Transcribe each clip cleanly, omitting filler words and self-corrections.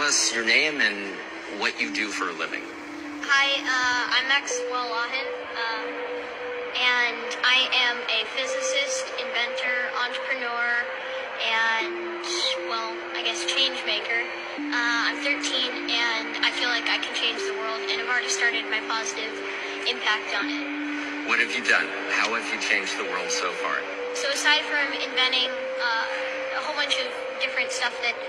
us your name and what you do for a living. Hi, I'm Maxwell Lahin, and I am a physicist, inventor, entrepreneur, and, well, I guess change maker. I'm 13, and I feel like I can change the world, and I've already started my positive impact on it. What have you done? How have you changed the world so far? So aside from inventing a whole bunch of different stuff that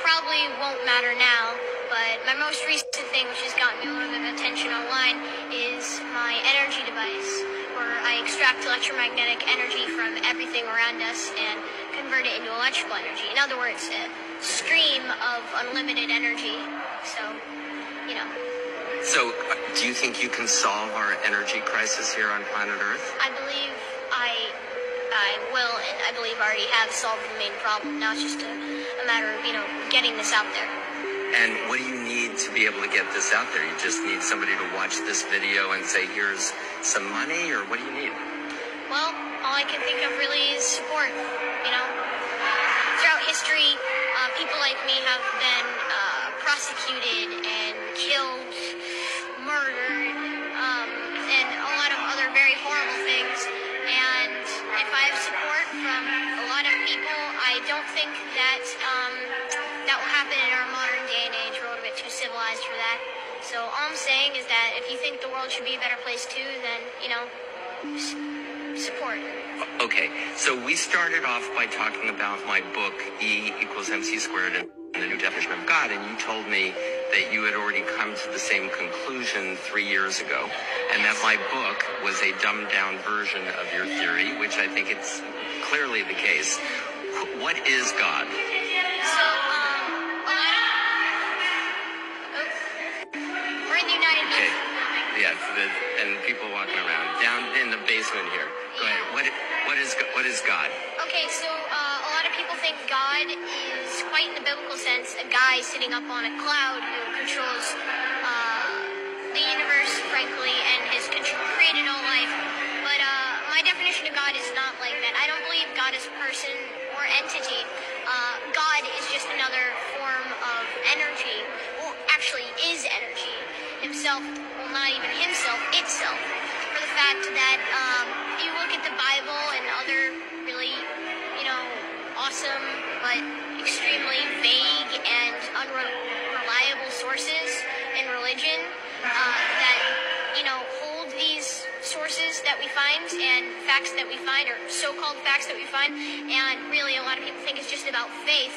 probably won't matter now, but my most recent thing, which has gotten me a little bit of attention online, is my energy device, where I extract electromagnetic energy from everything around us and convert it into electrical energy. In other words, a stream of unlimited energy. So, you know. So, do you think you can solve our energy crisis here on planet Earth? I believe I will, and I believe I already have solved the main problem. Now it's just a matter of, getting this out there. And what do you need to be able to get this out there? You just need somebody to watch this video and say, here's some money, or what do you need? Well, all I can think of really is support, Throughout history, people like me have been prosecuted and killed, murdered, and a lot of other very horrible things. And if I have support from a lot of people, I don't think that that will happen in our modern day and age. We're a little bit too civilized for that. So all I'm saying is that if you think the world should be a better place too, then, support. Okay, so we started off by talking about my book, E equals MC squared, and the new definition of God, and you told me that you had already come to the same conclusion 3 years ago, and that my book was a dumbed-down version of your theory, which I think it's clearly the case. What is God? So, we're in the United Nations. Yes, and people walking around down in the basement here. Go ahead. What is God? Okay, so a lot of people think God is, quite in the biblical sense, a guy sitting up on a cloud who controls the universe, frankly, and has created all life. But my definition of God is not like that. I don't believe God is a person or entity. God is just another form of energy, or actually is energy. Himself, well, not even himself, itself. For the fact that you look at the Bible and other really, awesome but extremely vague and unreliable sources in religion that, hold these sources that we find and facts that we find, or so-called facts that we find, and really a lot of people think it's just about faith.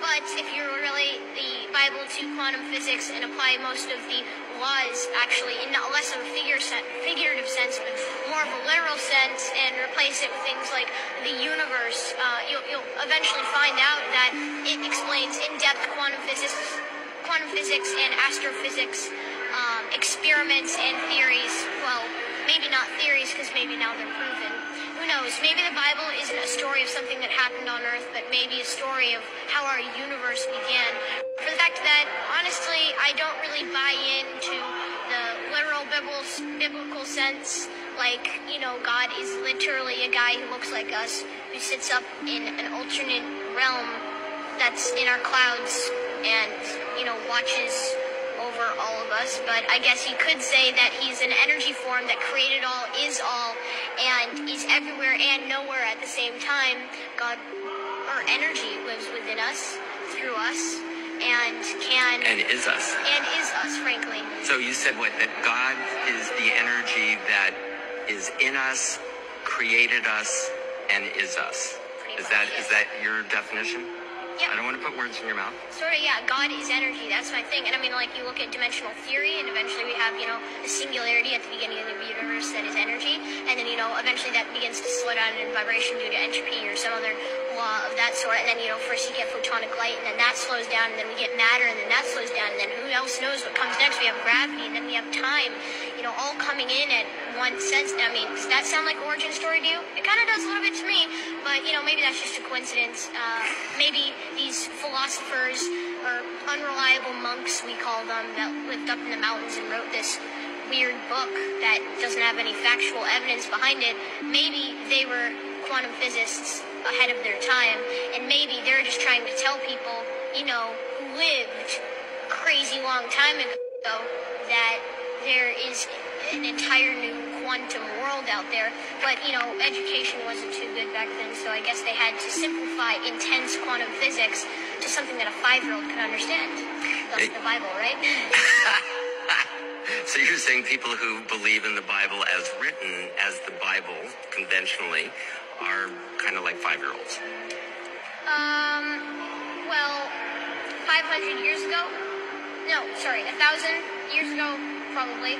But if you relate the Bible to quantum physics and apply most of the laws actually in not less of a figurative sense, but more of a literal sense, and replace it with things like the universe, you'll eventually find out that it explains in-depth quantum physics and astrophysics, experiments and theories. Well, maybe not theories, because maybe now they're proven. Who knows? Maybe the Bible isn't a story of something that happened on Earth, but maybe a story of how our universe began. For the fact that, honestly, I don't really buy into the literal biblical sense, like, God is literally a guy who looks like us, who sits up in an alternate realm that's in our clouds and, watches over all of us. But I guess you could say that he's an energy form that created all, is all, and is everywhere and nowhere at the same time. God, or energy, lives within us, through us, and is us, frankly. So you said that God is the energy that is in us, created us, and is us. Is that your definition? Yeah. I don't want to put words in your mouth. Sort of, yeah. God is energy. That's my thing. And I mean, you look at dimensional theory, and eventually we have, a singularity at the beginning of the universe that is energy. And then, eventually that begins to slow down in vibration due to entropy or some other law of that sort. And then, first you get photonic light, and then that slows down, and then we get matter, and then that slows down, and then who else knows what comes next? We have gravity, and then we have time, all coming in at one sense. I mean, does that sound like origin story to you? It kind of does a little bit to me, but, maybe that's just a coincidence. Maybe these philosophers, or unreliable monks, we call them, that lived up in the mountains and wrote this weird book that doesn't have any factual evidence behind it, maybe they were quantum physicists ahead of their time, and maybe they're just trying to tell people, who lived crazy long time ago that there is an entire new quantum world out there. But, education wasn't too good back then, so I guess they had to simplify intense quantum physics to something that a 5-year-old could understand. That's the Bible, right? So you're saying people who believe in the Bible as written, as the Bible conventionally, are kind of like 5-year-olds? Well, 500 years ago? No, sorry, 1,000 years ago, probably.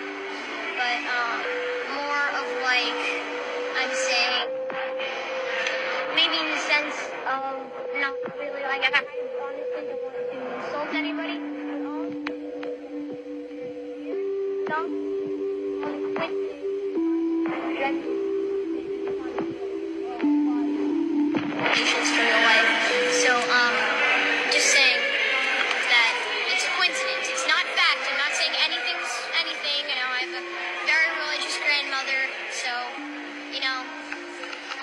But, more of like, I'm saying, maybe in the sense of not really, like, I honestly don't want to insult anybody at all. For your life. So, just saying that it's a coincidence. It's not fact. I'm not saying anything's anything. I have a very religious grandmother, so,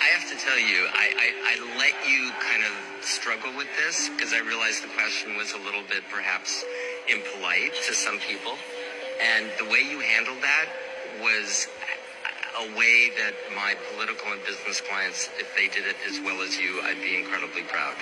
I have to tell you, I let you kind of struggle with this because I realized the question was a little bit perhaps impolite to some people. And the way you handled that was a way that my political and business clients, if they did it as well as you, I'd be incredibly proud.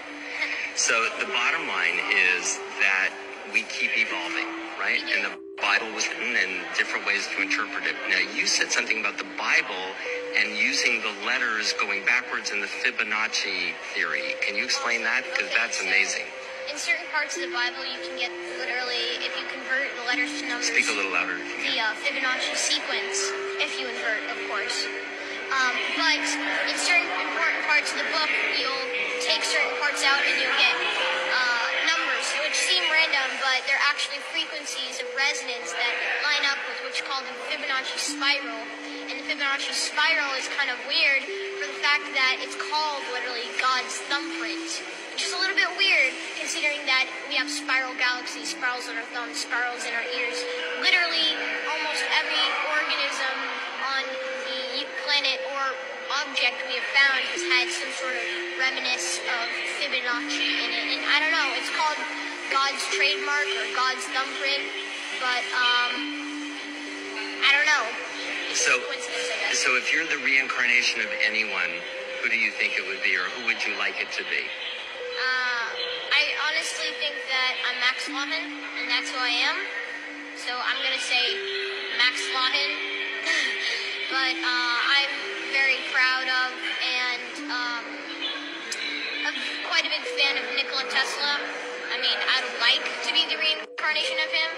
So the bottom line is that we keep evolving, right? And the Bible was written in different ways to interpret it. Now, you said something about the Bible and using the letters going backwards in the Fibonacci theory. Can you explain that? Because that's amazing. In certain parts of the Bible, you can get literally, if you convert the letters to numbers. Speak a little louder. The Fibonacci sequence, if you invert, of course. But in certain important parts of the book, you'll take certain parts out and you'll get numbers, which seem random, but they're actually frequencies of resonance that line up with what's called the Fibonacci spiral. And the Fibonacci spiral is kind of weird for the fact that it's called literally God's thumbprint, which is a little bit weird considering that we have spiral galaxies, spirals in our thumbs, spirals in our ears. Literally, almost every organism on the planet or object we have found has had some sort of reminiscence of Fibonacci in it. And I don't know, it's called God's trademark or God's thumbprint, but I don't know. So if you're the reincarnation of anyone, who do you think it would be, or who would you like it to be? I honestly think that I'm Max Lawton, and that's who I am. So I'm going to say Max Lawton. But I'm very proud of and I'm quite a big fan of Nikola Tesla. I mean, I'd like to be the reincarnation of him,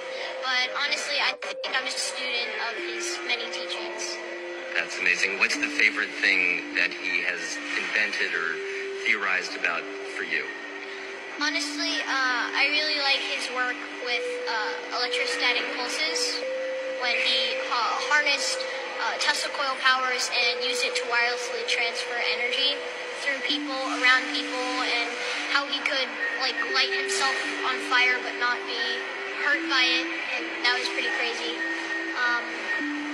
but honestly, I think I'm just a student of his many teachings. That's amazing. What's the favorite thing that he has invented or theorized about for you? Honestly, I really like his work with electrostatic pulses when he harnessed Tesla coil powers and used it to wirelessly transfer energy through people, around people, and how he could light himself on fire but not be hurt by it, and that was pretty crazy.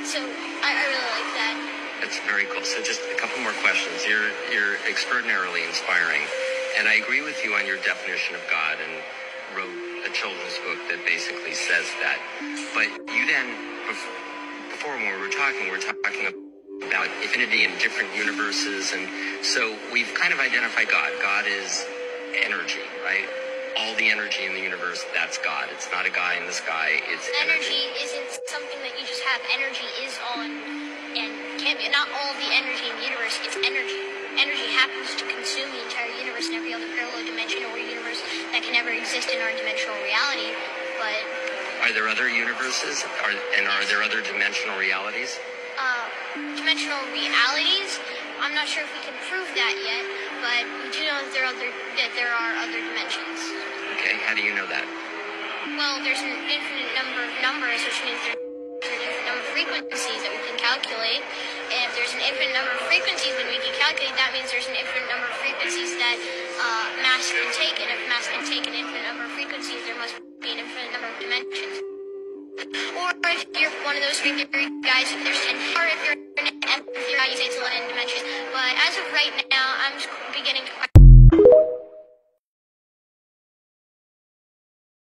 So I really like that. That's very cool. So just a couple more questions. You're extraordinarily inspiring. And I agree with you on your definition of God and wrote a children's book that basically says that. But you then, before when we were talking about infinity and different universes. And so we've kind of identified God. God is energy, right? All the energy in the universe, that's God. It's not a guy in the sky, it's energy. Energy isn't something that you just have. Energy is on, and can't be, not all of the energy in the universe, it's energy. Energy happens to consume the entire universe and every other parallel dimension or universe that can ever exist in our dimensional reality. But are there other universes? Are there other dimensional realities? Dimensional realities? I'm not sure if we can prove that yet, but we do know that there are other dimensions. Okay, how do you know that? Well, there's an infinite number of numbers, which means there's an infinite number of frequencies that we can calculate. And if there's an infinite number of frequencies that we can calculate, that means there's an infinite number of frequencies that mass can take. And if mass can take an infinite number of frequencies, there must be an infinite number of dimensions. Or if you're one of those string theory guys, there's 10. Or if you're an M theory guy, you say it's 11 dimensions. But as of right now, I'm just beginning to